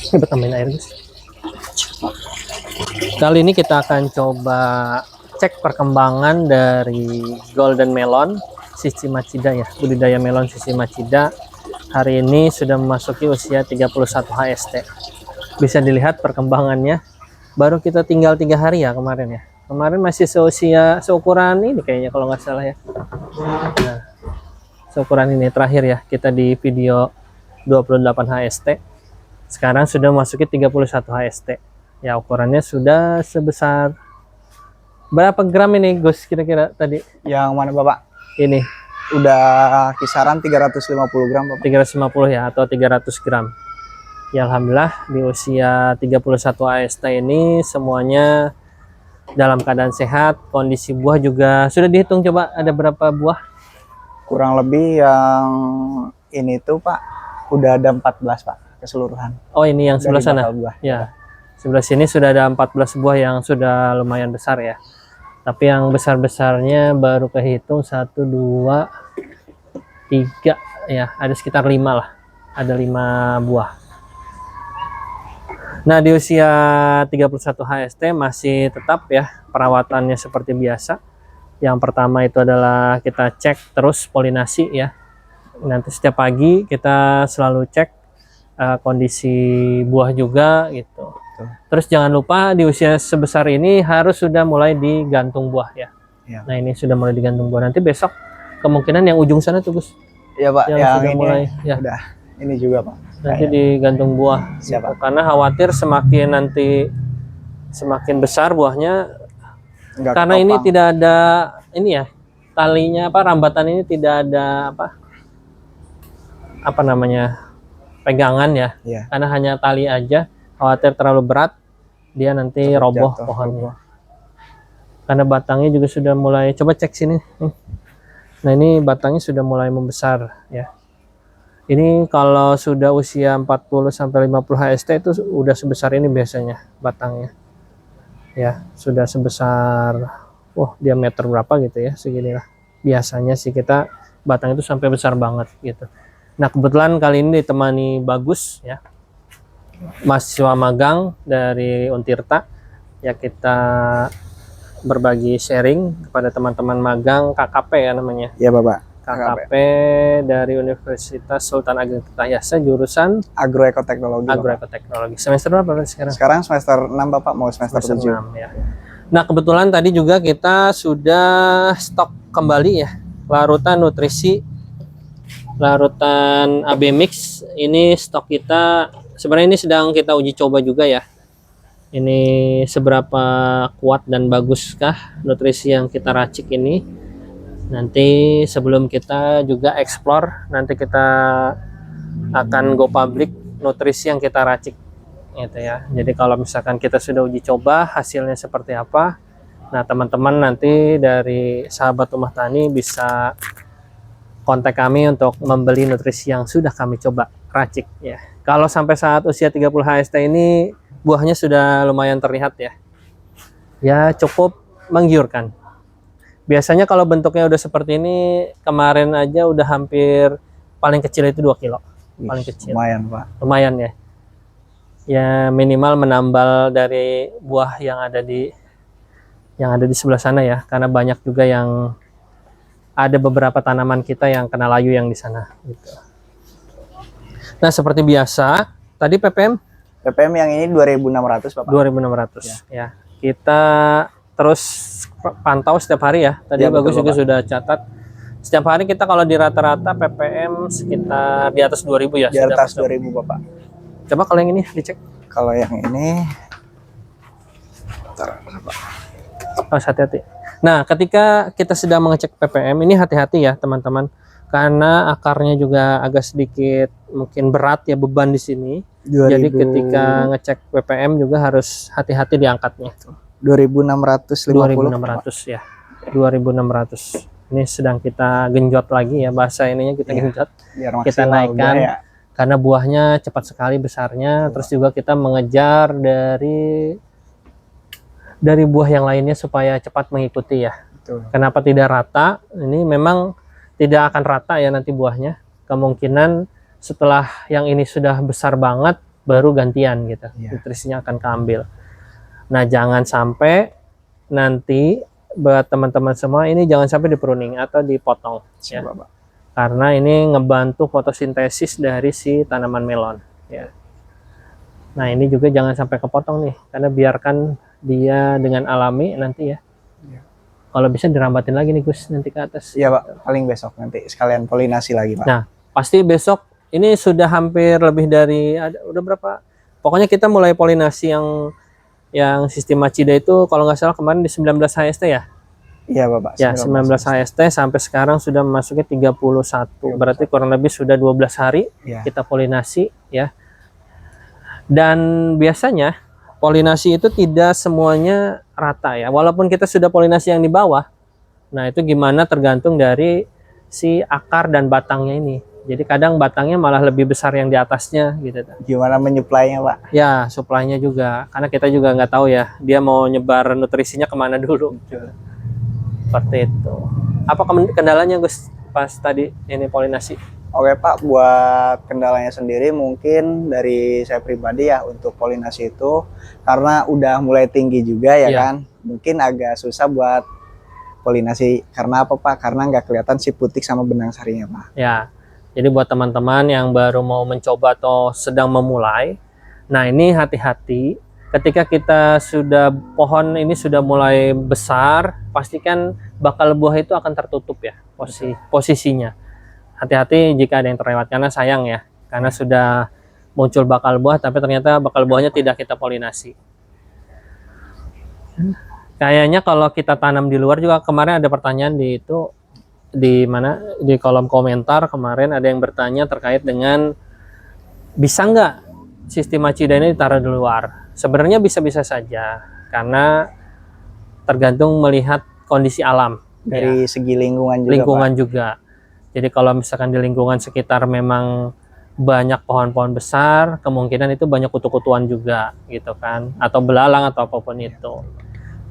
Coba tambahin air guys. Kali ini kita akan coba cek perkembangan dari Golden Melon Shichi Machida ya, budidaya melon Shichi Machida. Hari ini sudah memasuki usia 31 HST. Bisa dilihat perkembangannya. Baru kita tinggal 3 hari ya kemarin ya. Kemarin masih seukuran ini kayaknya kalau nggak salah ya. Nah, seukuran ini terakhir ya kita di video 28 HST. Sekarang sudah memasuki 31 HST. Ya ukurannya sudah sebesar berapa gram ini Gus kira-kira tadi? Yang mana Bapak? Ini udah kisaran 350 gram Bapak. 350 ya atau 300 gram. Ya alhamdulillah di usia 31 AST ini semuanya dalam keadaan sehat. Kondisi buah juga sudah dihitung, coba ada berapa buah? Kurang lebih yang ini tuh Pak udah ada 14 Pak keseluruhan. Oh ini yang sebelah sana buah. Ya, sebelah sini sudah ada 14 buah yang sudah lumayan besar ya. Tapi yang besar-besarnya baru kehitung 1, 2, 3 ya, ada sekitar 5 lah, ada 5 buah. Nah di usia 31 HST masih tetap ya perawatannya seperti biasa. Yang pertama itu adalah kita cek terus polinasi ya. Nanti setiap pagi kita selalu cek kondisi buah juga gitu. Terus jangan lupa di usia sebesar ini harus sudah mulai digantung buah ya. Nah ini sudah mulai digantung buah. Nanti besok kemungkinan yang ujung sana tuh Gus. Iya Pak, yang sudah ini mulai ya. Udah ini juga Pak. Nanti digantung buah. Siapa? Gitu. Karena khawatir semakin besar buahnya. Karena ini tidak ada ini ya talinya rambatan ini tidak ada apa namanya pegangan ya. Karena hanya tali aja, khawatir terlalu berat dia nanti roboh pohonnya. Karena batangnya juga sudah mulai, coba cek sini. Nah ini batangnya sudah mulai membesar ya. Ini kalau sudah usia 40 sampai 50 HST itu udah sebesar ini biasanya batangnya. Ya, sudah sebesar diameter berapa gitu ya, seginilah. Biasanya sih kita batang itu sampai besar banget gitu. Nah, kebetulan kali ini ditemani Bagus ya. Mahasiswa magang dari Untirta. Ya kita berbagi sharing kepada teman-teman magang KKP ya namanya. Iya Bapak. KKP dari Universitas Sultan Ageng Tirtayasa jurusan Agroekoteknologi. Agroekoteknologi. Semester berapa sekarang? Sekarang semester 6 Bapak, mau semester 7. 6 ya. Nah, kebetulan tadi juga kita sudah stok kembali ya larutan nutrisi, larutan AB Mix. Ini stok kita sebenarnya ini sedang kita uji coba juga ya. Ini seberapa kuat dan baguskah nutrisi yang kita racik ini. Nanti sebelum kita juga explore, nanti kita akan go public nutrisi yang kita racik gitu ya. Jadi kalau misalkan kita sudah uji coba hasilnya seperti apa, nah teman-teman nanti dari sahabat rumah tani bisa kontak kami untuk membeli nutrisi yang sudah kami coba racik ya. Kalau sampai saat usia 30 HST ini buahnya sudah lumayan terlihat ya. Ya cukup menggiurkan. Biasanya kalau bentuknya udah seperti ini, kemarin aja udah hampir paling kecil itu 2 kilo. Paling kecil. Lumayan Pak. Lumayan ya. Ya minimal menambal dari buah yang ada di sebelah sana ya. Karena banyak juga yang ada beberapa tanaman kita yang kena layu yang di sana gitu. Nah, seperti biasa, tadi ppm yang ini 2.600 Bapak. 2.600 ya. Kita terus pantau setiap hari ya. Tadi ya, Bagus juga sudah catat. Setiap hari kita kalau di rata-rata ppm sekitar di atas 2.000 ya. Di atas 2.000 Bapak. Coba kalau yang ini dicek. Kalau yang ini harus hati-hati. Nah, ketika kita sedang mengecek ppm ini hati-hati ya teman-teman, karena akarnya juga agak sedikit mungkin berat ya, beban di sini. 2000... Jadi ketika ngecek ppm juga harus hati-hati diangkatnya. 2.650. 2.600 ya. 2.600. Ini sedang kita genjot lagi ya, bahasa ininya kita genjot. Kita naikkan ya. Karena buahnya cepat sekali besarnya. Terus juga kita mengejar dari buah yang lainnya supaya cepat mengikuti ya. Kenapa tidak rata? Ini memang tidak akan rata ya nanti buahnya. Kemungkinan setelah yang ini sudah besar banget, baru gantian gitu. Iya. Nutrisinya akan keambil. Nah, jangan sampai nanti buat teman-teman semua ini jangan sampai di pruning atau dipotong ya. Siap, Pak. Karena ini ngebantu fotosintesis dari si tanaman melon ya. Nah, ini juga jangan sampai kepotong nih, karena biarkan dia dengan alami nanti ya. Iya. Kalau bisa dirambatin lagi nih Gus nanti ke atas. Iya, Pak. Paling besok nanti sekalian polinasi lagi, Pak. Nah, pasti besok ini sudah hampir lebih dari udah berapa? Pokoknya kita mulai polinasi yang sistem Macida itu kalau nggak salah kemarin di 19 HST ya. Iya, Bapak. Ya, 19 HST sampai sekarang sudah memasuki 31. Berarti kurang lebih sudah 12 hari Iya. kita polinasi ya. Dan biasanya polinasi itu tidak semuanya rata ya. Walaupun kita sudah polinasi yang di bawah. Nah, itu gimana tergantung dari si akar dan batangnya ini. Jadi kadang batangnya malah lebih besar yang di atasnya gitu. Gimana menyuplainya, Pak? Ya, suplainya juga. Karena kita juga nggak tahu ya, dia mau nyebar nutrisinya kemana dulu. Seperti itu. Apa kendalanya Gus pas tadi ini polinasi? Oke, Pak, buat kendalanya sendiri mungkin dari saya pribadi ya untuk polinasi itu karena udah mulai tinggi juga ya Iya. kan. Mungkin agak susah buat polinasi karena apa, Pak? Karena nggak kelihatan si putik sama benang sarinya, Pak. Ya. Jadi buat teman-teman yang baru mau mencoba atau sedang memulai, nah ini hati-hati ketika kita sudah pohon ini sudah mulai besar, pastikan bakal buah itu akan tertutup ya posisinya. Hati-hati jika ada yang terlewat karena sayang ya, karena sudah muncul bakal buah tapi ternyata bakal buahnya tidak kita polinasi. Kayaknya kalau kita tanam di luar juga, kemarin ada pertanyaan di mana di kolom komentar kemarin ada yang bertanya terkait dengan bisa nggak sistem Macida ini ditaruh di luar. Sebenarnya bisa-bisa saja karena tergantung melihat kondisi alam Dari segi lingkungan juga, lingkungan Pak. juga. Jadi kalau misalkan di lingkungan sekitar memang banyak pohon-pohon besar, kemungkinan itu banyak kutu-kutuan juga gitu kan, atau belalang atau apapun itu.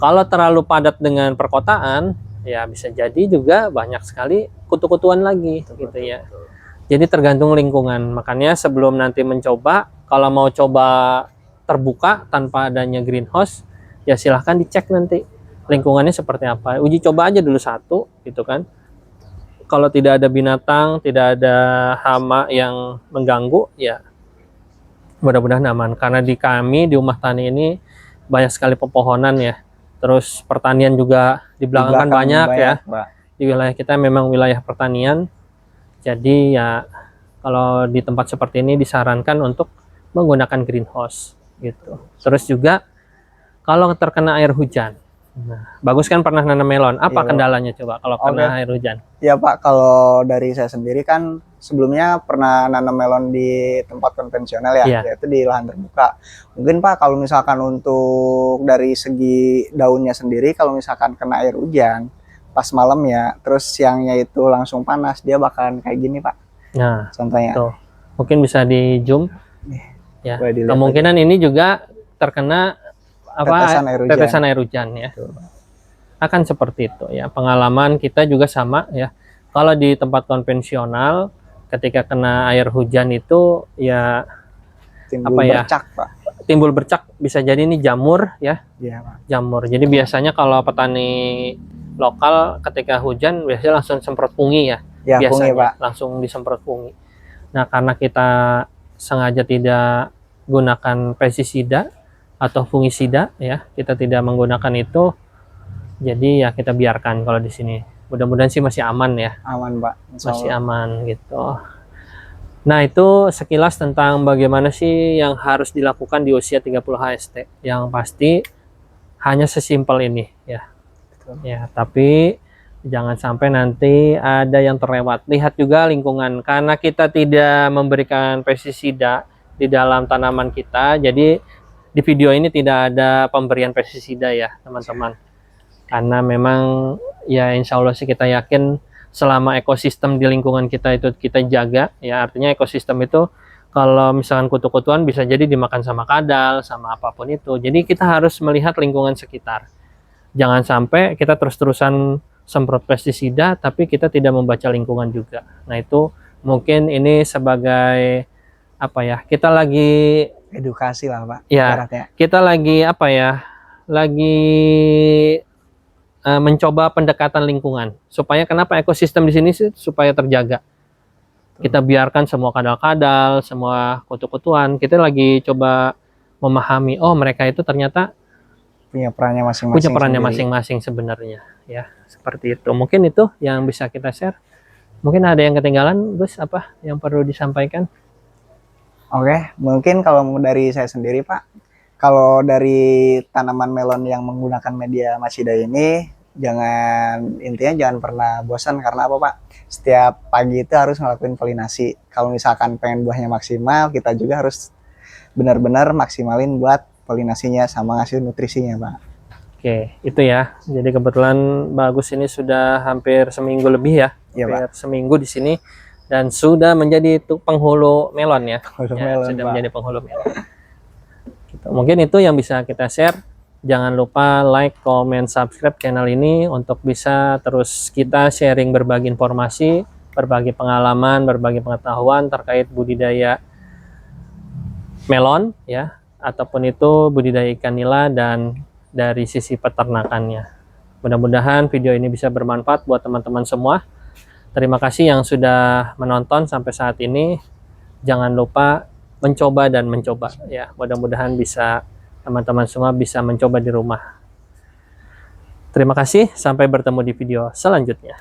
Kalau terlalu padat dengan perkotaan, ya bisa jadi juga banyak sekali kutu-kutuan lagi gitu ya. Jadi tergantung lingkungan. Makanya sebelum nanti mencoba, kalau mau coba terbuka tanpa adanya greenhouse, ya silahkan dicek nanti lingkungannya seperti apa. Uji coba aja dulu satu gitu kan. Kalau tidak ada binatang, tidak ada hama yang mengganggu, ya mudah-mudahan aman. Karena di kami, di rumah tani ini banyak sekali pepohonan ya. Terus pertanian juga di belakang kan banyak ya. Pak. Di wilayah kita memang wilayah pertanian. Jadi ya kalau di tempat seperti ini disarankan untuk menggunakan greenhouse gitu. Terus juga kalau terkena air hujan. Nah, bagus kan pernah nanam melon. Apa Iya, kendalanya coba kalau kena Oke. air hujan? Ya, Pak, kalau dari saya sendiri kan sebelumnya pernah nanam melon di tempat konvensional ya, Iya. yaitu di lahan terbuka. Mungkin, Pak, kalau misalkan untuk dari segi daunnya sendiri, kalau misalkan kena air hujan, pas malam ya, terus siangnya itu langsung panas, dia bakalan kayak gini, Pak. Nah, Contohnya. tuh. Mungkin bisa di zoom. Nih, Ya. boleh dilihat Kemungkinan ini juga terkena Tetesan air hujan. tetesan air hujan ya. Akan seperti itu ya. Pengalaman kita juga sama ya. Kalau di tempat konvensional ketika kena air hujan itu ya Timbul apa ya? bercak, Pak. Timbul bercak, bisa jadi ini jamur ya. Iya, Pak. Jamur. Jadi biasanya kalau petani lokal ketika hujan biasanya langsung semprot fungi ya. Ya, Biasanya fungi, Pak. langsung disemprot fungi. Nah, karena kita sengaja tidak gunakan pestisida atau fungisida ya, kita tidak menggunakan itu, jadi ya kita biarkan kalau di sini. Mudah-mudahan sih masih aman ya, Aman, Pak. Insya masih Allah. aman gitu. Nah, itu sekilas tentang bagaimana sih yang harus dilakukan di usia 30 HST. Yang pasti hanya sesimpel ini ya. Betul. Ya, tapi jangan sampai nanti ada yang terlewat. Lihat juga lingkungan, karena kita tidak memberikan pestisida di dalam tanaman kita, jadi di video ini tidak ada pemberian pestisida ya teman-teman. Karena memang ya insya Allah sih kita yakin selama ekosistem di lingkungan kita itu kita jaga ya, artinya ekosistem itu kalau misalkan kutu-kutuan bisa jadi dimakan sama kadal, sama apapun itu. Jadi kita harus melihat lingkungan sekitar. Jangan sampai kita terus-terusan semprot pestisida tapi kita tidak membaca lingkungan juga. Nah, itu mungkin ini sebagai apa ya, kita lagi edukasi lah Pak. Ya, Ibaratnya. kita lagi apa ya? Lagi mencoba pendekatan lingkungan supaya kenapa ekosistem di sini sih supaya terjaga. Kita biarkan semua kadal-kadal, semua kutu-kutuan. Kita lagi coba memahami, oh mereka itu ternyata Punya perannya masing-masing. punya perannya sendiri. masing-masing sebenarnya, ya seperti itu. Mungkin itu yang bisa kita share. Mungkin ada yang ketinggalan, Gus, apa yang perlu disampaikan? Oke, mungkin kalau dari saya sendiri Pak, kalau dari tanaman melon yang menggunakan media Machida ini, intinya jangan pernah bosan karena apa Pak? Setiap pagi itu harus ngelakuin polinasi. Kalau misalkan pengen buahnya maksimal, kita juga harus benar-benar maksimalin buat polinasinya sama ngasih nutrisinya Pak. Oke, itu ya. Jadi kebetulan Bagus ini sudah hampir seminggu lebih ya, Iya Pak. hampir seminggu di sini dan sudah menjadi penghulu melon ya. Penghulu Ya, melon, sudah Pak. menjadi penghulu melon. Gitu. Mungkin itu yang bisa kita share. Jangan lupa like, comment, subscribe channel ini untuk bisa terus kita sharing berbagi informasi, berbagi pengalaman, berbagi pengetahuan terkait budidaya melon ya, ataupun itu budidaya ikan nila dan dari sisi peternakannya. Mudah-mudahan video ini bisa bermanfaat buat teman-teman semua. Terima kasih yang sudah menonton sampai saat ini. Jangan lupa mencoba dan mencoba ya. Mudah-mudahan bisa teman-teman semua bisa mencoba di rumah. Terima kasih, sampai bertemu di video selanjutnya.